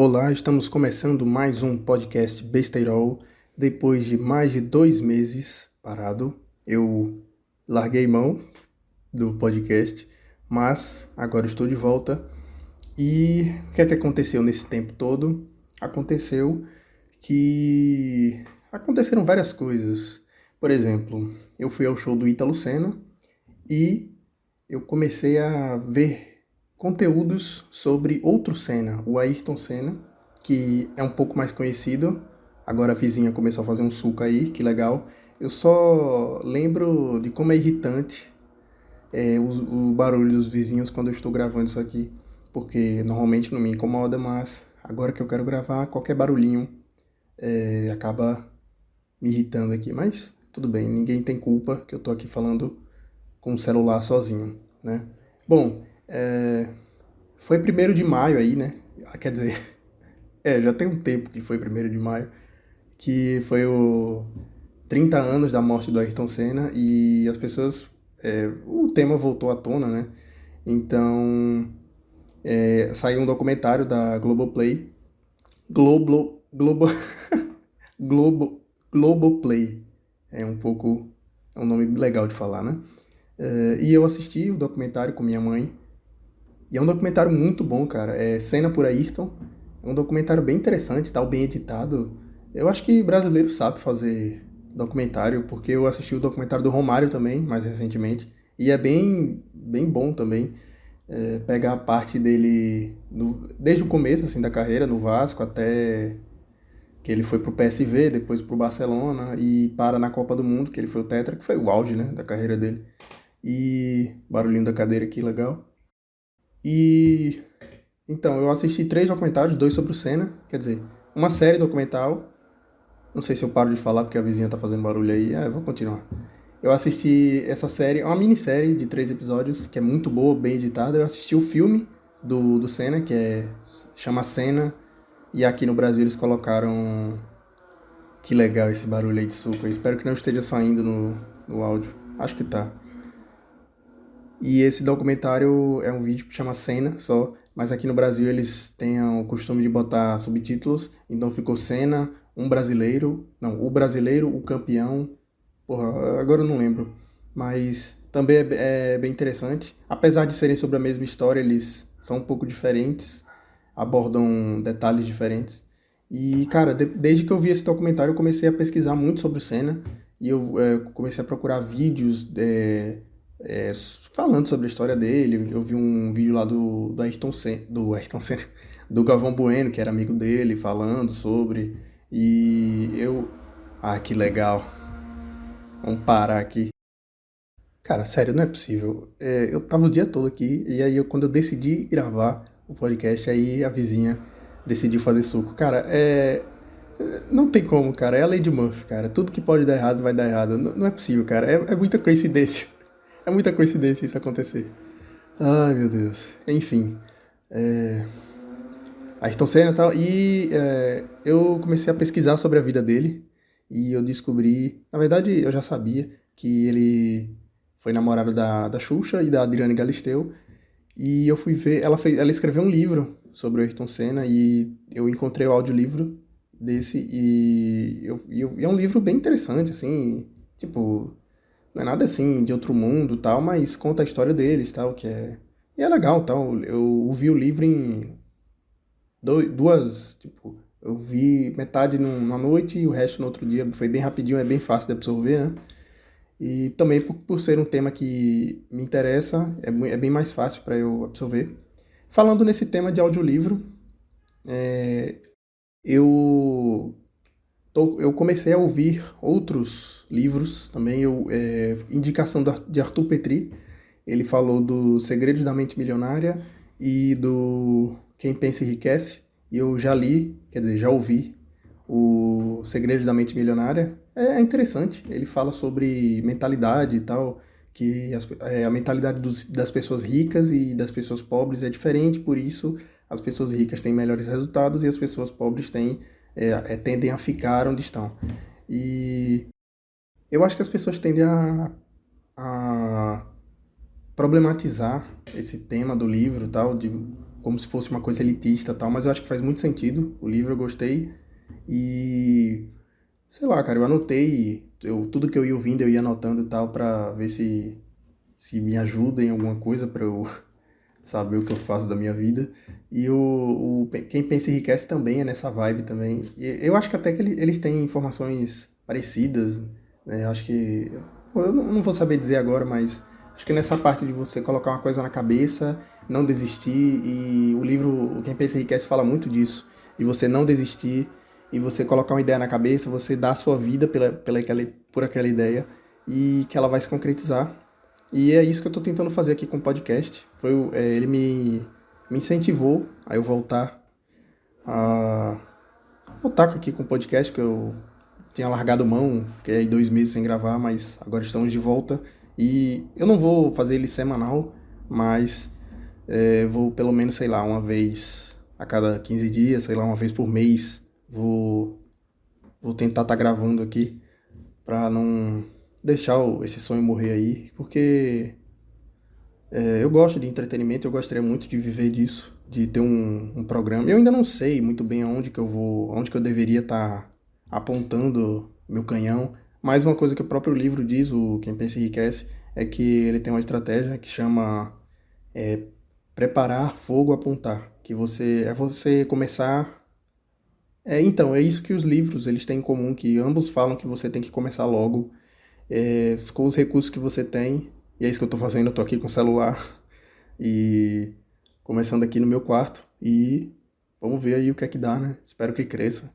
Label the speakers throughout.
Speaker 1: Olá, estamos começando mais um podcast Besteirol. Depois de mais de 2 meses parado, eu larguei mão do podcast, mas agora estou de volta. E o que é que aconteceu nesse tempo todo? Aconteceu que aconteceram várias coisas. Por exemplo, eu fui ao show do Ítalo Senna e eu comecei a ver conteúdos sobre outro Senna, o Ayrton Senna, que é um pouco mais conhecido. Agora a vizinha começou a fazer um suco aí, que legal. Eu só lembro de como é irritante o barulho dos vizinhos quando eu estou gravando isso aqui, porque normalmente não me incomoda, mas agora que eu quero gravar, qualquer barulhinho acaba me irritando aqui. Mas tudo bem, ninguém tem culpa que eu tô aqui falando com o celular sozinho, né? Bom, foi 1º de maio aí, né? Quer dizer, já tem um tempo que foi 1º de maio, que foi o 30 anos da morte do Ayrton Senna e as pessoas, o tema voltou à tona, né? Então, saiu um documentário da Globoplay, Globo, Globo, Globoplay, é um nome legal de falar, né? E eu assisti o documentário com minha mãe. E é um documentário muito bom, cara. É Senna por Ayrton. É um documentário bem interessante, tal, bem editado. Eu acho que brasileiro sabe fazer documentário, porque eu assisti o documentário do Romário também, mais recentemente. E é bem bom também. Pegar a parte dele desde o começo assim, da carreira, no Vasco, até que ele foi pro PSV, depois pro Barcelona e para na Copa do Mundo, que ele foi o tetra, que foi o auge, né, da carreira dele. E barulhinho da cadeira aqui, legal. E então, eu assisti 3 documentários, 2 sobre o Senna, quer dizer, uma série documental. Não sei se eu paro de falar porque a vizinha tá fazendo barulho aí. Eu vou continuar. Eu assisti essa série, é uma minissérie de 3 episódios, que é muito boa, bem editada. Eu assisti o filme do Senna, chama Senna, e aqui no Brasil eles colocaram. Que legal esse barulho aí de suco. Eu espero que não esteja saindo no áudio. Acho que tá. E esse documentário é um vídeo que chama Senna só, mas aqui no Brasil eles têm o costume de botar subtítulos, então ficou Senna, um brasileiro, não, o brasileiro, o campeão, porra, agora eu não lembro, mas também é bem interessante. Apesar de serem sobre a mesma história, eles são um pouco diferentes, abordam detalhes diferentes. E, cara, desde que eu vi esse documentário, eu comecei a pesquisar muito sobre o Senna e eu comecei a procurar vídeos é, falando sobre a história dele. Eu vi um vídeo lá do Ayrton Senna, do Galvão Bueno, que era amigo dele, falando sobre. E eu. Ah, que legal. Vamos parar aqui. Cara, sério, não é possível. Eu tava o dia todo aqui, e aí quando eu decidi gravar o podcast, aí a vizinha decidiu fazer suco. Cara, não tem como, cara. É a lei de Murphy, cara. Tudo que pode dar errado vai dar errado. Não é possível, cara. É muita coincidência. É muita coincidência isso acontecer. Ai, meu Deus. Enfim. Ayrton Senna e tal. E eu comecei a pesquisar sobre a vida dele. E eu descobri. Na verdade, eu já sabia que ele foi namorado da Xuxa e da Adriane Galisteu. E eu fui ver. Ela escreveu um livro sobre o Ayrton Senna. E eu encontrei o audiolivro desse. E é um livro bem interessante, assim. Tipo, não é nada assim de outro mundo tal, mas conta a história deles tal, que é. E é legal tal. Eu vi o livro em duas, tipo, eu vi metade numa noite e o resto no outro dia. Foi bem rapidinho, é bem fácil de absorver, né? E também por ser um tema que me interessa, é bem mais fácil para eu absorver. Falando nesse tema de audiolivro, eu eu comecei a ouvir outros livros também. Indicação de Arthur Petri. Ele falou do Segredos da Mente Milionária e do Quem Pensa Enriquece. E eu já li, quer dizer, já ouvi o Segredos da Mente Milionária. É interessante. Ele fala sobre mentalidade e tal, que a mentalidade das pessoas ricas e das pessoas pobres é diferente, por isso as pessoas ricas têm melhores resultados e as pessoas pobres tendem a ficar onde estão. E eu acho que as pessoas tendem a problematizar esse tema do livro e tal, como se fosse uma coisa elitista e tal, mas eu acho que faz muito sentido. O livro eu gostei e, sei lá, cara, eu anotei, tudo que eu ia ouvindo eu ia anotando e tal pra ver se me ajuda em alguma coisa pra eu saber o que eu faço da minha vida. E Quem Pensa Enriquece também é nessa vibe também. E eu acho que até que eles têm informações parecidas, né? Eu acho que... Pô, eu não vou saber dizer agora, mas acho que nessa parte de você colocar uma coisa na cabeça, não desistir, e o livro o Quem Pensa Enriquece fala muito disso, de você não desistir, e você colocar uma ideia na cabeça, você dar a sua vida por aquela ideia, e que ela vai se concretizar. E é isso que eu tô tentando fazer aqui com o podcast. Ele me incentivou a eu a voltar aqui com o podcast, que eu tinha largado mão, fiquei aí 2 meses sem gravar, mas agora estamos de volta. E eu não vou fazer ele semanal, mas vou pelo menos, sei lá, uma vez a cada 15 dias, sei lá, uma vez por mês. Vou tentar estar gravando aqui pra não deixar esse sonho morrer aí, porque eu gosto de entretenimento, eu gostaria muito de viver disso, de ter um programa. Eu ainda não sei muito bem aonde que eu deveria estar apontando meu canhão, mas uma coisa que o próprio livro diz, o Quem Pensa Enriquece, é que ele tem uma estratégia que chama preparar, fogo, apontar, que você começar. Então, é isso que os livros eles têm em comum, que ambos falam que você tem que começar logo, com os recursos que você tem, e é isso que eu tô fazendo, eu tô aqui com o celular, e começando aqui no meu quarto, e vamos ver aí o que é que dá, né? Espero que cresça.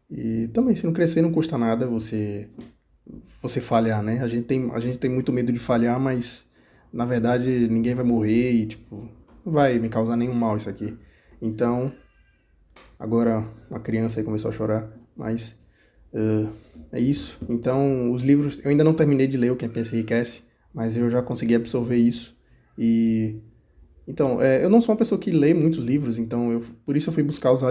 Speaker 1: E também, se não crescer, não custa nada você falhar, né? A gente tem muito medo de falhar, mas na verdade ninguém vai morrer e, tipo, não vai me causar nenhum mal isso aqui. Então, agora uma criança aí começou a chorar, mas é isso. Então, os livros, eu ainda não terminei de ler o Quem Pensa Enriquece, mas eu já consegui absorver isso. E então, eu não sou uma pessoa que lê muitos livros, então por isso eu fui buscar os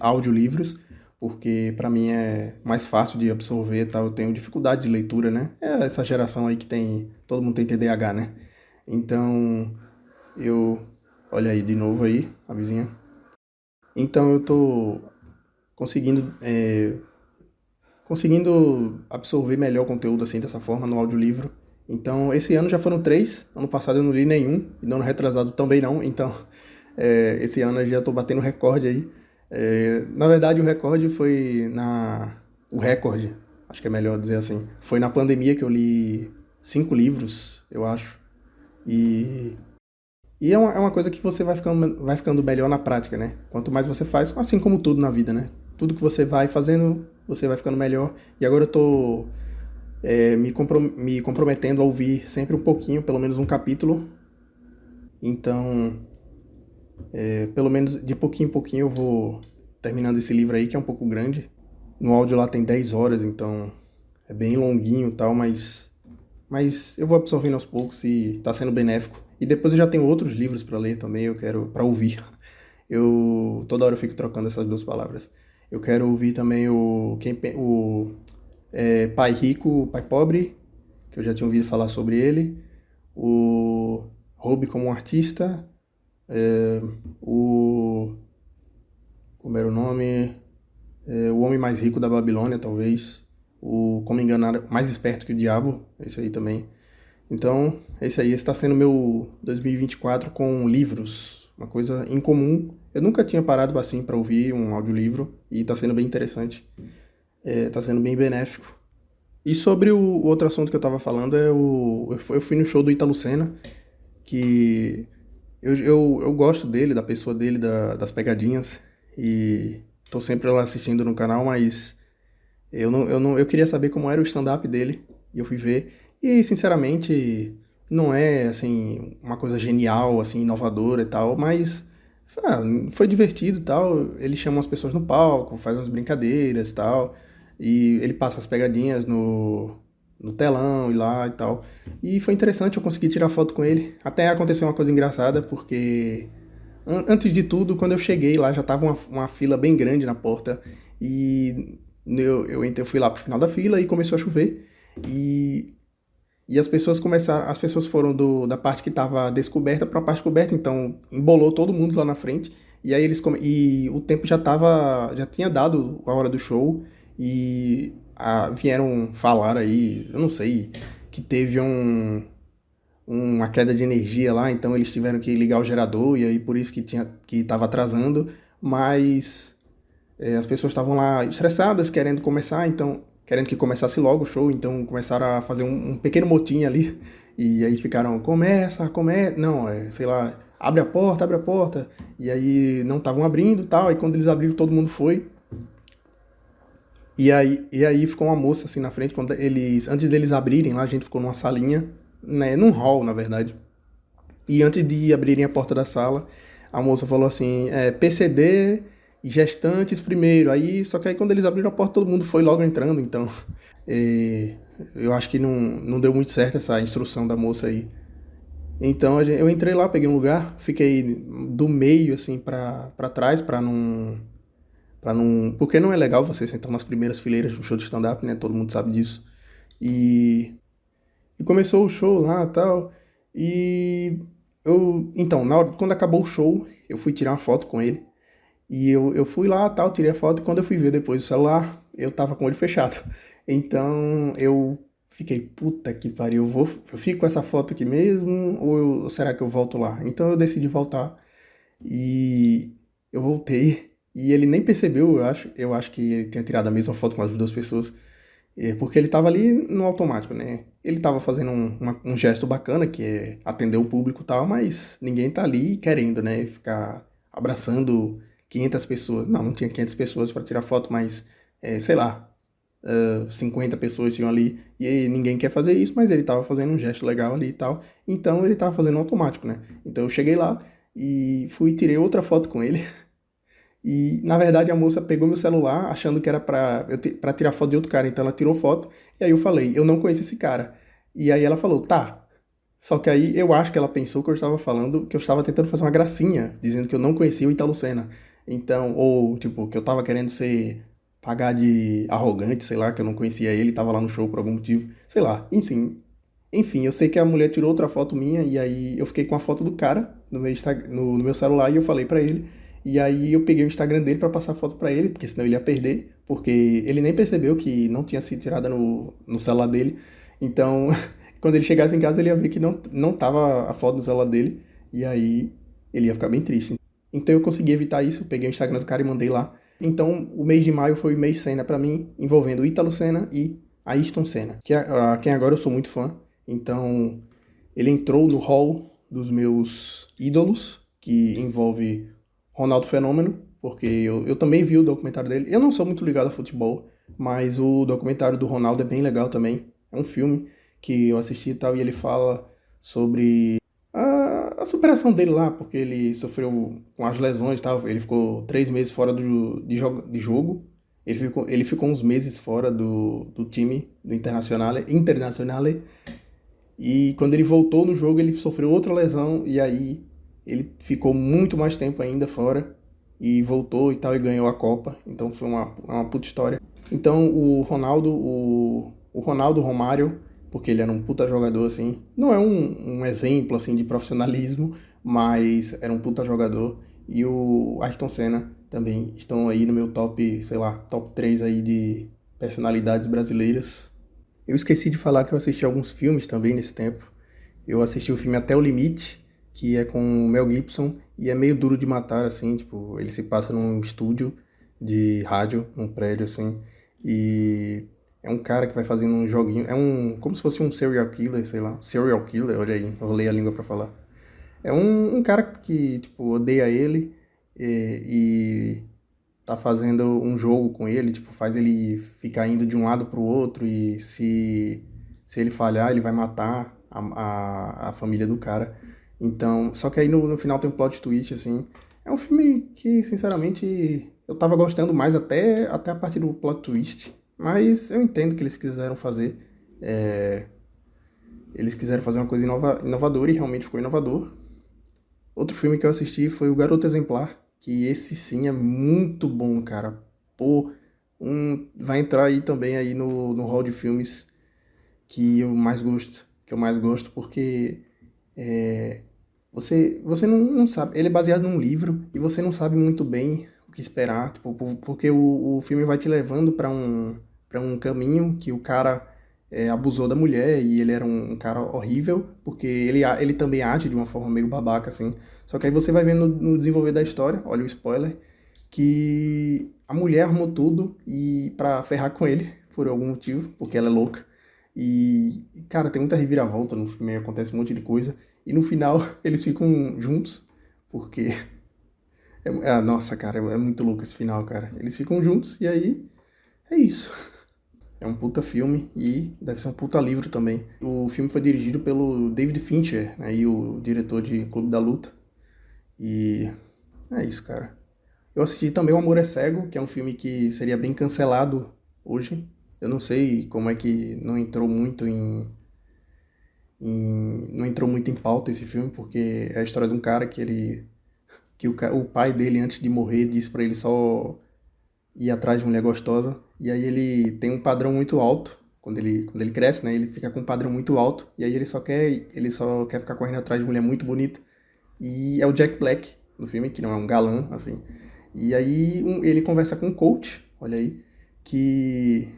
Speaker 1: audiolivros, porque pra mim é mais fácil de absorver e tal. Eu tenho dificuldade de leitura, né? É essa geração aí que todo mundo tem TDAH, né? Então, eu, olha aí de novo aí, a vizinha. Então eu tô conseguindo, conseguindo absorver melhor o conteúdo assim dessa forma no audiolivro. Então, esse ano já foram 3, ano passado eu não li nenhum, e no ano retrasado também não, então esse ano eu já tô batendo recorde aí. Na verdade, o recorde foi O recorde, acho que é melhor dizer assim, foi na pandemia que eu li 5 livros, eu acho. E é uma coisa que você vai ficando melhor na prática, né? Quanto mais você faz, assim como tudo na vida, né? Tudo que você vai fazendo, você vai ficando melhor. E agora eu tô me comprometendo a ouvir sempre um pouquinho, pelo menos um capítulo. Então, pelo menos de pouquinho em pouquinho eu vou terminando esse livro aí, que é um pouco grande. No áudio lá tem 10 horas, então é bem longuinho e tal, mas eu vou absorvendo aos poucos e tá sendo benéfico. E depois eu já tenho outros livros para ler também, eu quero para ouvir. Toda hora eu fico trocando essas duas palavras. Eu quero ouvir também Pai Rico, Pai Pobre, que eu já tinha ouvido falar sobre ele. O Roube como um Artista. O Como era o nome? O Homem Mais Rico da Babilônia, talvez. O Como Enganar Mais Esperto que o Diabo, esse aí também. Então, esse está sendo meu 2024 com livros, uma coisa incomum. Eu nunca tinha parado assim para ouvir um audiolivro e está sendo bem interessante, está sendo bem benéfico. E sobre o outro assunto que eu estava falando, eu fui no show do Ítalo Senna, que eu gosto dele, da pessoa dele, das pegadinhas, e tô sempre lá assistindo no canal, mas eu queria saber como era o stand-up dele, e eu fui ver. E, sinceramente, não é, assim, uma coisa genial, assim, inovadora e tal, mas foi divertido e tal. Ele chama as pessoas no palco, faz umas brincadeiras e tal, e ele passa as pegadinhas no telão e lá e tal. E foi interessante, eu consegui tirar foto com ele. Até aconteceu uma coisa engraçada, porque antes de tudo, quando eu cheguei lá, já tava uma fila bem grande na porta, e eu fui lá pro final da fila e começou a chover. E E as pessoas foram da parte que estava descoberta para a parte coberta, então embolou todo mundo lá na frente. E aí e o tempo já tinha dado a hora do show e vieram falar aí, eu não sei, que teve uma queda de energia lá, então eles tiveram que ligar o gerador e aí por isso que estava atrasando, mas as pessoas estavam lá estressadas, querendo começar, então querendo que começasse logo o show, então começaram a fazer um pequeno motim ali e aí ficaram começa, não, sei lá, abre a porta, e aí não estavam abrindo, e tal, e quando eles abriram todo mundo foi. E aí ficou uma moça assim na frente, antes deles abrirem lá, a gente ficou numa salinha, né, num hall, na verdade. E antes de abrirem a porta da sala, a moça falou assim, PCD e gestantes primeiro. Só que aí quando eles abriram a porta, todo mundo foi logo entrando, então eh, eu acho que não deu muito certo essa instrução da moça aí. Então eu entrei lá, peguei um lugar, fiquei do meio assim pra trás, porque não é legal você sentar nas primeiras fileiras de um show de stand-up, né? Todo mundo sabe disso. E e começou o show lá e tal. E então, quando acabou o show, eu fui tirar uma foto com ele. E eu fui lá tal, tirei a foto. E quando eu fui ver depois o celular, eu tava com o olho fechado. Então eu fiquei, puta que pariu, eu fico com essa foto aqui mesmo? Ou será que eu volto lá? Então eu decidi voltar. E eu voltei. E ele nem percebeu, eu acho. Eu acho que ele tinha tirado a mesma foto com as duas pessoas. Porque ele tava ali no automático, né? Ele tava fazendo um gesto bacana, que é atender o público e tal, mas ninguém tá ali querendo, né? Ficar abraçando 500 pessoas. Não tinha 500 pessoas para tirar foto, mas, sei lá, 50 pessoas tinham ali. E aí ninguém quer fazer isso, mas ele tava fazendo um gesto legal ali e tal. Então ele tava fazendo automático, né? Então eu cheguei lá e fui e tirei outra foto com ele. E, na verdade, a moça pegou meu celular achando que era pra tirar foto de outro cara. Então ela tirou foto. E aí eu falei, eu não conheço esse cara. E aí ela falou, tá. Só que aí eu acho que ela pensou que eu estava falando, que eu estava tentando fazer uma gracinha, dizendo que eu não conhecia o Ítalo Senna. Então, ou, tipo, que eu tava querendo pagar de arrogante, sei lá, que eu não conhecia ele, tava lá no show por algum motivo. Sei lá, enfim. Enfim, eu sei que a mulher tirou outra foto minha e aí eu fiquei com a foto do cara no meu celular e eu falei pra ele. E aí eu peguei o Instagram dele pra passar a foto pra ele, porque senão ele ia perder, porque ele nem percebeu que não tinha sido tirada no celular dele. Então, quando ele chegasse em casa, ele ia ver que não tava a foto no celular dele, e aí ele ia ficar bem triste. Então eu consegui evitar isso, eu peguei o Instagram do cara e mandei lá. Então, o mês de maio foi o mês Senna pra mim, envolvendo o Ítalo Senna e Ayrton Senna, a quem agora eu sou muito fã. Então, ele entrou no hall dos meus ídolos, que envolve Ronaldo Fenômeno, porque eu também vi o documentário dele. Eu não sou muito ligado a futebol, mas o documentário do Ronaldo é bem legal também. É um filme que eu assisti e tal, e ele fala sobre a superação dele lá, porque ele sofreu com as lesões e tal. Ele ficou 3 meses fora de jogo. Ele ficou uns meses fora do time, do Internazionale. E quando ele voltou no jogo, ele sofreu outra lesão e aí ele ficou muito mais tempo ainda fora e voltou e tal e ganhou a Copa. Então foi uma puta história. Então o Ronaldo Romário, porque ele era um puta jogador assim, não é um exemplo assim de profissionalismo, mas era um puta jogador. E o Ayrton Senna também estão aí no meu top, sei lá, top 3 aí de personalidades brasileiras. Eu esqueci de falar que eu assisti alguns filmes também nesse tempo. Eu assisti o filme Até o Limite, que é com o Mel Gibson, e é meio duro de matar, assim, tipo, ele se passa num estúdio de rádio, num prédio, assim, e é um cara que vai fazendo um joguinho, como se fosse um serial killer, sei lá, serial killer, olha aí, eu rolei a língua pra falar. É um cara que, tipo, odeia ele e tá fazendo um jogo com ele, tipo, faz ele ficar indo de um lado pro outro e se ele falhar, ele vai matar a família do cara. Então, só que aí no final tem um plot twist, assim. É um filme que, sinceramente, eu tava gostando mais até a partir do plot twist. Mas eu entendo que eles quiseram fazer. Eles quiseram fazer uma coisa inovadora e realmente ficou inovador. Outro filme que eu assisti foi O Garoto Exemplar, que esse sim é muito bom, cara. Pô, vai entrar aí também aí no hall de filmes que eu mais gosto. que eu mais gosto, porque você não sabe. Ele é baseado num livro e você não sabe muito bem o que esperar, tipo, porque o filme vai te levando para um caminho que o cara abusou da mulher e ele era um cara horrível, porque ele também age de uma forma meio babaca, assim. Só que aí você vai vendo no desenvolver da história, olha o spoiler, que a mulher armou tudo e para ferrar com ele, por algum motivo, porque ela é louca. Cara, tem muita reviravolta no filme, acontece um monte de coisa. E no final eles ficam juntos, porque. Nossa, cara, é muito louco esse final, cara. Eles ficam juntos e aí é isso. É um puta filme e deve ser um puta livro também. O filme foi dirigido pelo David Fincher, né, e o diretor de Clube da Luta. E é isso, cara. Eu assisti também O Amor é Cego, que é um filme que seria bem cancelado hoje. Eu não sei como é que não entrou muito não entrou muito em pauta esse filme, porque é a história de um cara o pai dele, antes de morrer, disse pra ele só ir atrás de mulher gostosa. E aí ele tem um padrão muito alto. Quando ele cresce, né? Ele fica com um padrão muito alto. E aí ele só quer ficar correndo atrás de mulher muito bonita. E é o Jack Black no filme, que não é um galã, assim. E aí ele conversa com um coach, olha aí, que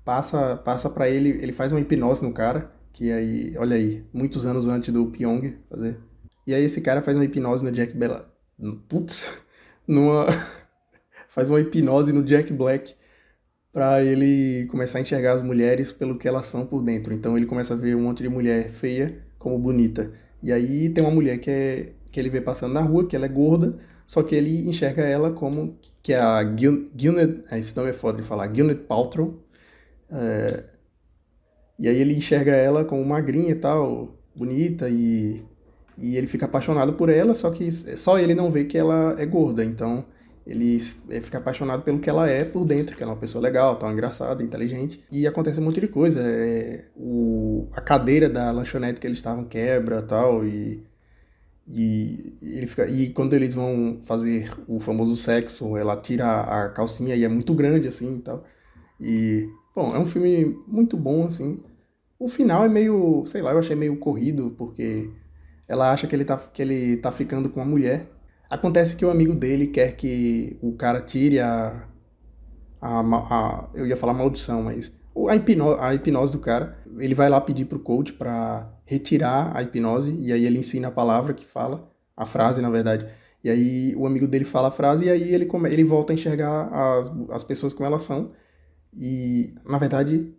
Speaker 1: passa para ele faz uma hipnose no cara, que aí, olha aí, muitos anos antes do Pyong fazer. E aí esse cara faz uma hipnose no Jack Black. Putz, numa faz uma hipnose no Jack Black pra ele começar a enxergar as mulheres pelo que elas são por dentro. Então ele começa a ver um monte de mulher feia como bonita. E aí tem uma mulher que ele vê passando na rua, que ela é gorda, só que ele enxerga ela como que é a Gwyneth, esse nome é foda de falar, Gwyneth Paltrow. E aí ele enxerga ela como magrinha e tal, bonita, e ele fica apaixonado por ela, só que só ele não vê que ela é gorda. Então ele fica apaixonado pelo que ela é por dentro, que ela é uma pessoa legal, tal, engraçada, inteligente. E acontece um monte de coisa. A cadeira da lanchonete que eles estavam quebra tal, e quando eles vão fazer o famoso sexo, ela tira a calcinha e é muito grande assim e tal. E, bom, é um filme muito bom, assim. O final é meio, sei lá, eu achei meio corrido, porque ela acha que ele tá ficando com a mulher. Acontece que o amigo dele quer que o cara tire eu ia falar maldição, mas a hipnose do cara. Ele vai lá pedir pro coach pra retirar a hipnose, e aí ele ensina a palavra que fala, a frase, na verdade. E aí o amigo dele fala a frase, e aí ele volta a enxergar as pessoas como elas são. E, na verdade,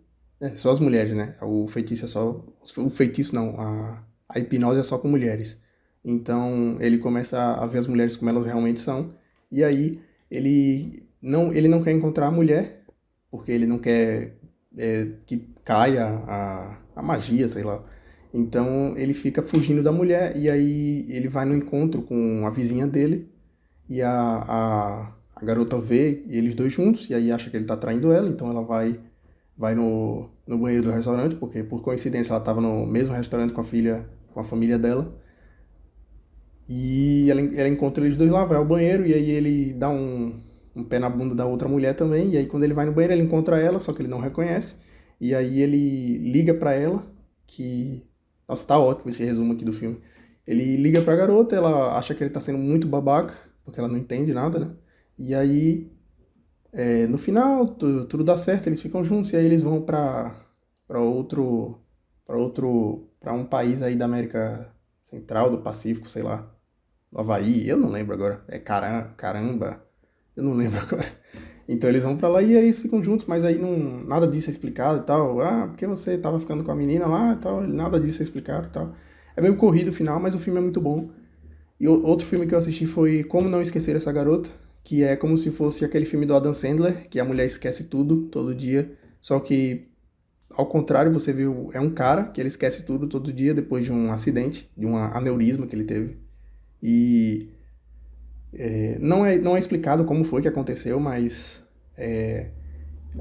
Speaker 1: só as mulheres, né? O feitiço é só. O feitiço não, a hipnose é só com mulheres. Então ele começa a ver as mulheres como elas realmente são. E aí ele não quer encontrar a mulher, porque ele não quer que caia a magia, sei lá. Então ele fica fugindo da mulher, e aí ele vai no encontro com a vizinha dele, e a garota vê eles dois juntos, e aí acha que ele tá traindo ela, então ela vai no banheiro do restaurante, porque por coincidência ela tava no mesmo restaurante com a família dela. E ela encontra eles dois lá, vai ao banheiro, e aí ele dá um pé na bunda da outra mulher também, e aí quando ele vai no banheiro ele encontra ela, só que ele não reconhece, e aí ele liga pra ela, que... Nossa, tá ótimo esse resumo aqui do filme. Ele liga pra garota, ela acha que ele tá sendo muito babaca, porque ela não entende nada, né? E aí, no final, tudo dá certo, eles ficam juntos, e aí eles vão pra outro, pra um país aí da América Central, do Pacífico, sei lá, do Havaí, eu não lembro agora, caramba, eu não lembro agora. Então eles vão pra lá e aí eles ficam juntos, mas aí não, nada disso é explicado e tal. Ah, porque você tava ficando com a menina lá e tal, nada disso é explicado e tal. É meio corrido o final, mas o filme é muito bom. E outro filme que eu assisti foi Como Não Esquecer Essa Garota, que é como se fosse aquele filme do Adam Sandler, que a mulher esquece tudo, todo dia, só que ao contrário, você viu, é um cara que ele esquece tudo todo dia depois de um acidente, de um aneurisma que ele teve. E não é explicado como foi que aconteceu, mas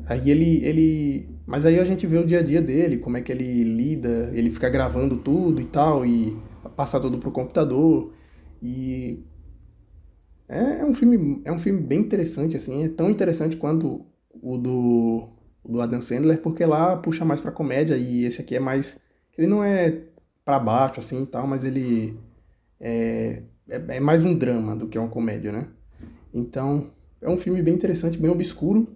Speaker 1: aí mas aí a gente vê o dia a dia dele, como é que ele lida, ele fica gravando tudo e tal, e passa tudo pro computador. E é um filme bem interessante, assim, é tão interessante quanto o do Adam Sandler, porque lá puxa mais pra comédia e esse aqui é mais Ele não é pra baixo assim e tal, mas ele é mais um drama do que uma comédia, né? Então, é um filme bem interessante, bem obscuro.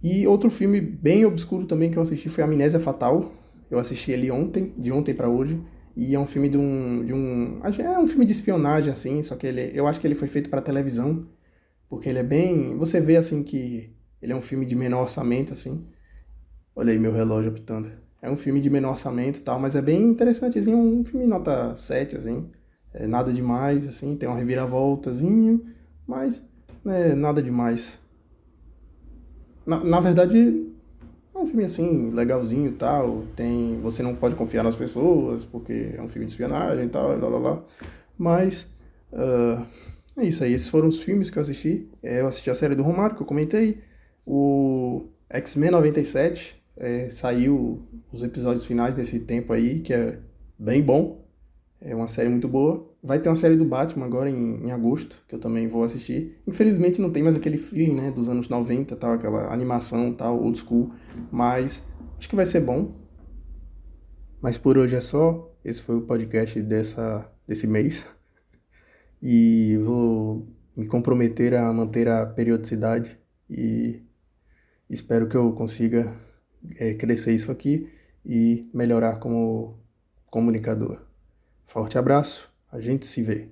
Speaker 1: E outro filme bem obscuro também que eu assisti foi Amnésia Fatal. Eu assisti ele ontem, de ontem pra hoje. E é um filme é um filme de espionagem, assim, só que eu acho que ele foi feito pra televisão, porque ele é bem... Você vê, assim, que ele é um filme de menor orçamento, assim. Olha aí meu relógio apitando. É um filme de menor orçamento e tal, mas é bem interessantezinho, um filme nota 7 assim. É nada demais, assim, tem uma reviravoltazinho, mas nada demais. Na verdade, é um filme assim, legalzinho e tal. Tem. Você não pode confiar nas pessoas, porque é um filme de espionagem e tal, e lá lá lá. Mas ah, é isso aí. Esses foram os filmes que eu assisti. Eu assisti a série do Romário, que eu comentei. O X-Men 97 saiu os episódios finais desse tempo aí, que é bem bom. É uma série muito boa. Vai ter uma série do Batman agora em agosto, que eu também vou assistir. Infelizmente não tem mais aquele feeling, né, dos anos 90, tal, aquela animação, tal, old school, mas acho que vai ser bom. Mas por hoje é só. Esse foi o podcast desse mês e vou me comprometer a manter a periodicidade e espero que eu consiga crescer isso aqui e melhorar como comunicador. Forte abraço, a gente se vê.